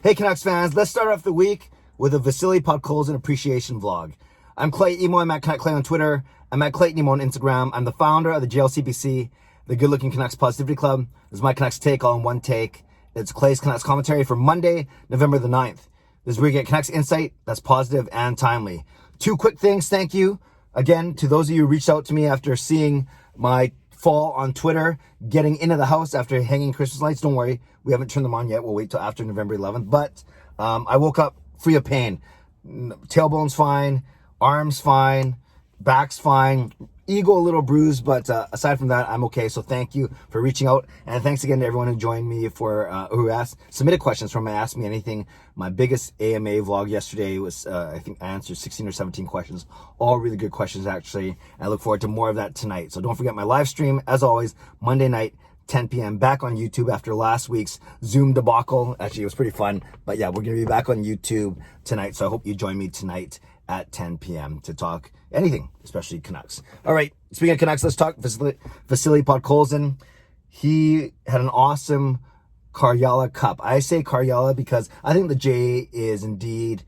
Hey Canucks fans, let's start off the week with a Vasili Podkolzin appreciation vlog. I'm Clay Emo, I'm at Canuck Clay on Twitter, I'm at Clayton Emo on Instagram. I'm the founder of the GLCPC, the Good Looking Canucks Positivity Club. This is my Canucks take all in one take. It's Clay's Canucks commentary for Monday, November the 9th. This is where you get Canucks insight that's positive and timely. Two quick things, thank you. Again, to those of you who reached out to me after seeing my fall on Twitter, getting into the house after hanging Christmas lights. Don't worry, we haven't turned them on yet. We'll wait till after November 11th. But I woke up free of pain. Tailbone's fine, arms fine, back's fine, ego a little bruised, but aside from that, I'm okay. So thank you for reaching out, and thanks again to everyone who joined me for submitted questions from Ask Me Anything. My biggest AMA vlog yesterday was I think I answered 16 or 17 questions, all really good questions actually. I look forward to more of that tonight. So don't forget my live stream, as always, Monday night, 10 p.m. back on YouTube after last week's Zoom debacle. Actually, it was pretty fun, but yeah, we're gonna be back on YouTube tonight. So I hope you join me tonight at 10 p.m. to talk anything, especially Canucks. All right, speaking of Canucks, let's talk Vasili Podkolzin. He had an awesome Karjala Cup. I say Karjala because I think the J is indeed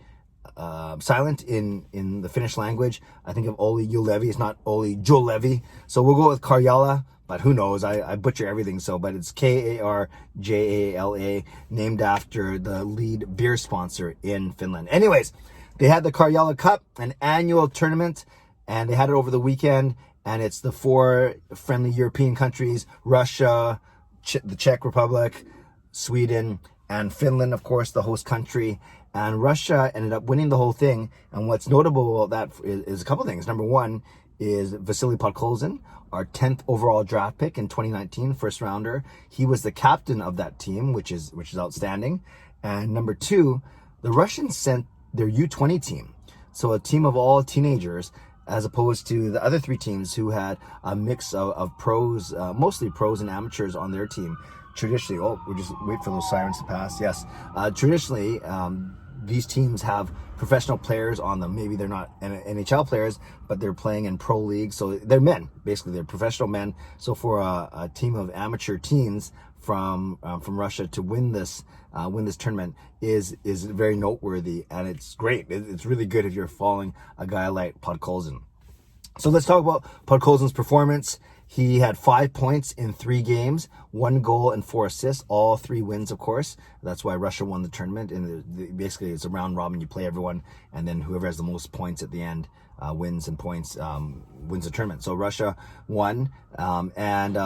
silent in the Finnish language. I think of Oli Julevi, it's not Oli Julevi. So we'll go with Karjala, but who knows? I butcher everything, but it's Karjala, named after the lead beer sponsor in Finland. Anyways, they had the Karjala Cup, an annual tournament, and they had it over the weekend, and it's the four friendly European countries, Russia, the Czech Republic, Sweden, and Finland, of course, the host country. And Russia ended up winning the whole thing, and what's notable about that is a couple things. Number one is Vasili Podkolzin, our 10th overall draft pick in 2019, first rounder. He was the captain of that team, which is outstanding. And number two, the Russians sent their U20 team, so a team of all teenagers, as opposed to the other three teams who had a mix of pros, mostly pros and amateurs on their team. Traditionally, we'll just wait for those sirens to pass. Yes, traditionally, these teams have professional players on them. Maybe they're not NHL players, but they're playing in pro leagues, so they're men. Basically, they're professional men. So for a team of amateur teens from Russia to win this tournament is very noteworthy, and it's great. It's really good if you're following a guy like Podkolzin. So let's talk about Podkolzin's performance. He had 5 points in 3 games, 1 goal and 4 assists, all 3 wins, of course. That's why Russia won the tournament. And basically, it's a round robin. You play everyone, and then whoever has the most points at the end wins the tournament. So Russia won, and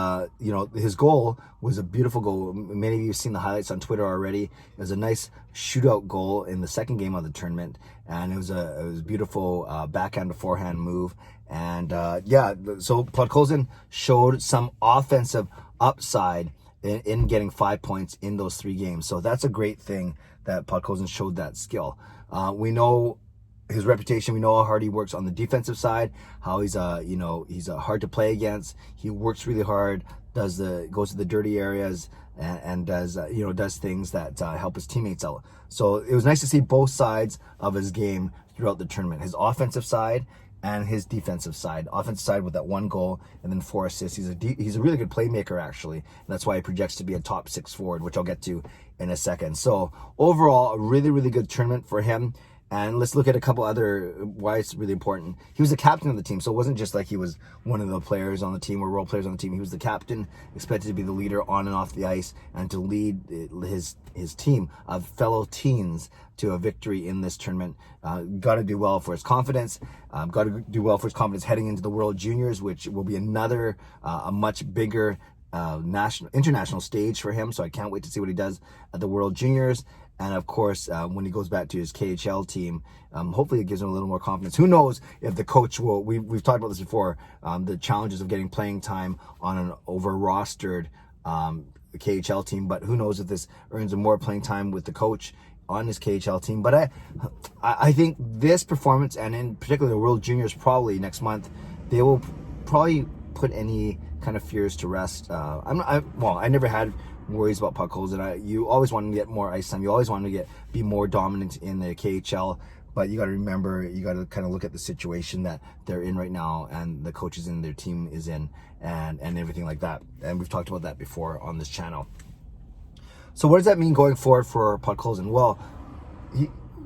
his goal was a beautiful goal. Many of you have seen the highlights on Twitter already. It was a nice shootout goal in the second game of the tournament, and it was a beautiful backhand to forehand move. And so Podkolzin showed some offensive upside in getting 5 points in those 3 games. So that's a great thing that Podkolzin showed that skill. We know his reputation. We know how hard he works on the defensive side, how he's hard to play against. He works really hard, goes to the dirty areas, and does things that help his teammates out. So it was nice to see both sides of his game throughout the tournament. His offensive side and his defensive side. Offensive side with that 1 goal and then 4 assists. He's a really good playmaker, actually. And that's why he projects to be a top 6 forward, which I'll get to in a second. So overall, a really, really good tournament for him. And let's look at a couple other why it's really important. He was the captain of the team, so it wasn't just like he was one of the players on the team or role players on the team. He was the captain, expected to be the leader on and off the ice, and to lead his team of fellow teens to a victory in this tournament. Got to do well for his confidence. Got to do well for his confidence heading into the World Juniors, which will be another a much bigger international stage for him. So I can't wait to see what he does at the World Juniors. And of course, when he goes back to his KHL team, hopefully it gives him a little more confidence. Who knows if the coach will, we've talked about this before, the challenges of getting playing time on an over-rostered KHL team, but who knows if this earns him more playing time with the coach on his KHL team. But I think this performance, and in particular the World Juniors probably next month, they will probably put any kind of fears to rest. I never had worries about Podkolzin. You always want to get more ice time. You always want to be more dominant in the KHL. But you got to remember, you got to kind of look at the situation that they're in right now, and the coaches in their team is in, and everything like that. And we've talked about that before on this channel. So what does that mean going forward for Podkolzin? Well,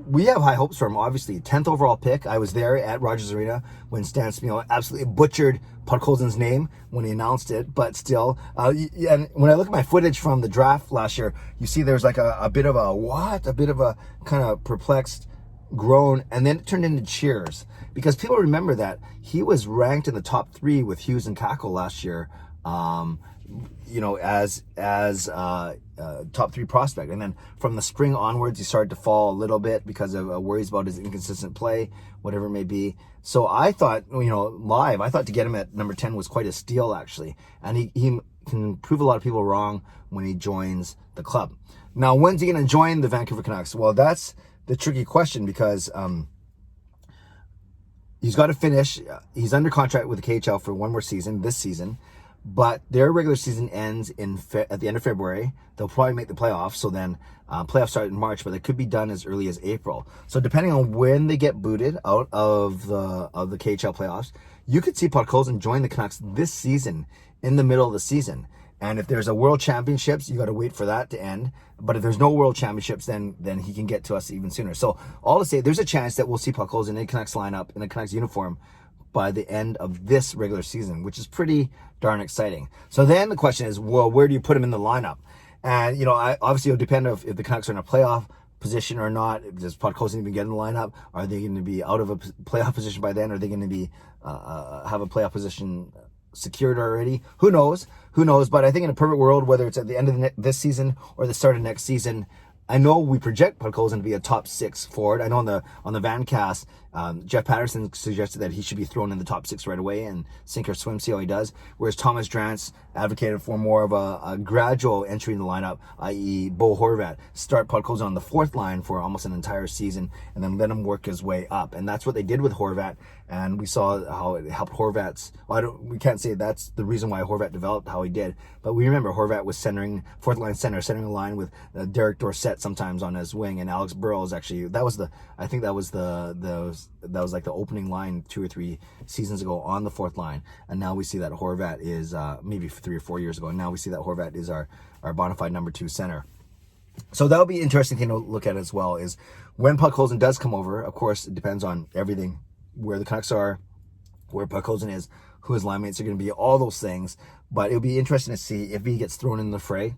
we have high hopes for him, obviously. 10th overall pick. I was there at Rogers Arena when Stan Smeel absolutely butchered Podkolzin's name when he announced it, but still. And when I look at my footage from the draft last year, you see there's like a bit of a what? A bit of a kind of perplexed groan, and then it turned into cheers. Because people remember that he was ranked in the top 3 with Hughes and Cackle last year, as top 3 prospect. And then from the spring onwards, he started to fall a little bit because of worries about his inconsistent play, whatever it may be. So I thought, I thought to get him at number 10 was quite a steal, actually. And he can prove a lot of people wrong when he joins the club. Now, when's he going to join the Vancouver Canucks? Well, that's the tricky question, because he's got to finish. He's under contract with the KHL for one more season, this season. But their regular season ends at the end of February. They'll probably make the playoffs. So then playoffs start in March, but they could be done as early as April. So depending on when they get booted out of the KHL playoffs, you could see Podkolzin join the Canucks this season, in the middle of the season. And if there's a World Championships, you got to wait for that to end. But if there's no World Championships, then he can get to us even sooner. So all to say, there's a chance that we'll see Podkolzin in a Canucks lineup, in a Canucks uniform, by the end of this regular season, which is pretty darn exciting. So then the question is, well, where do you put him in the lineup? And, obviously it'll depend if the Canucks are in a playoff position or not. Does Podkolzin even get in the lineup? Are they going to be out of a playoff position by then? Are they going to be have a playoff position secured already? Who knows? But I think in a perfect world, whether it's at the end of this season or the start of next season, I know we project Podkolzin to be a top 6 forward. I know on the Vancast, Jeff Patterson suggested that he should be thrown in the top 6 right away and sink or swim, see how he does. Whereas Thomas Drance advocated for more of a gradual entry in the lineup, i.e. Bo Horvat. Start Podkolzin on the 4th line for almost an entire season and then let him work his way up. And that's what they did with Horvat. And we saw how it helped Horvat's. We can't say that's the reason why Horvat developed how he did. But we remember Horvat was 4th line center, centering the line with Derek Dorsett sometimes on his wing, and Alex Burrows actually. That was like the opening line 2 or 3 seasons ago on the 4th line. And now we see that Horvat is maybe 3 or 4 years ago. And now we see that Horvat is our bona fide number 2 center. So that'll be an interesting thing to look at as well, is when Podkolzin does come over. Of course, it depends on everything, where the Canucks are, where Podkolzin is, who his line mates are going to be, all those things. But it'll be interesting to see if he gets thrown in the fray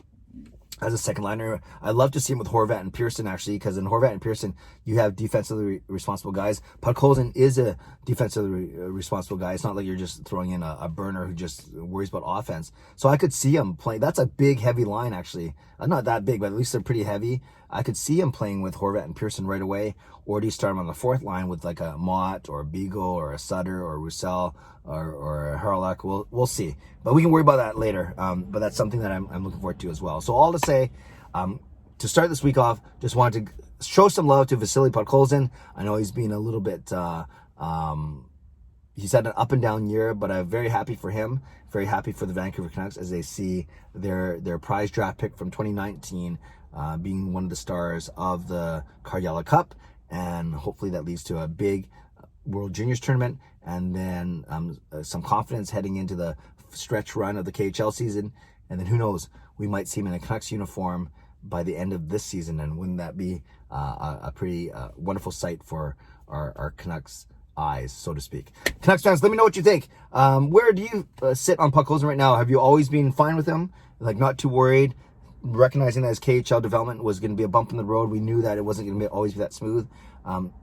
as a second liner. I'd love to see him with Horvat and Pearson, actually, because in Horvat and Pearson, you have defensively responsible guys. Podkolzin is a defensively responsible guy. It's not like you're just throwing in a burner who just worries about offense. So I could see him playing. That's a big, heavy line, actually. Not that big, but at least they're pretty heavy. I could see him playing with Horvat and Pearson right away. Or do you start him on the 4th line with like a Mott or a Beagle or a Sutter or a Roussel or a Harlech? We'll see. But we can worry about that later. But that's something that I'm looking forward to as well. So all to say, to start this week off, just wanted to show some love to Vasili Podkolzin. I know he's been a little bit, he's had an up and down year, but I'm very happy for him. Very happy for the Vancouver Canucks as they see their prize draft pick from 2019 being one of the stars of the Karjala Cup. And hopefully that leads to a big World Juniors tournament, and then some confidence heading into the stretch run of the KHL season. And then who knows, we might see him in a Canucks uniform by the end of this season. And wouldn't that be a pretty wonderful sight for our Canucks eyes, so to speak. Canucks fans, let me know what you think. Where do you sit on Podkolzin right now? Have you always been fine with him? Like, not too worried? Recognizing that his KHL development was going to be a bump in the road. We knew that it wasn't going to always be that smooth.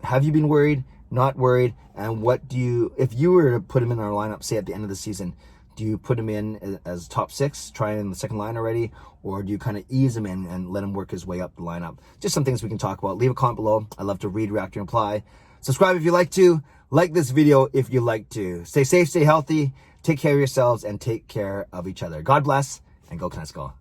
Have you been worried? Not worried? And if you were to put him in our lineup, say at the end of the season, do you put him in as top 6, try in the second line already? Or do you kind of ease him in and let him work his way up the lineup? Just some things we can talk about. Leave a comment below. I love to read, react, and reply. Subscribe if you like to. Like this video if you like to. Stay safe, stay healthy, take care of yourselves, and take care of each other. God bless, and go Canucks go.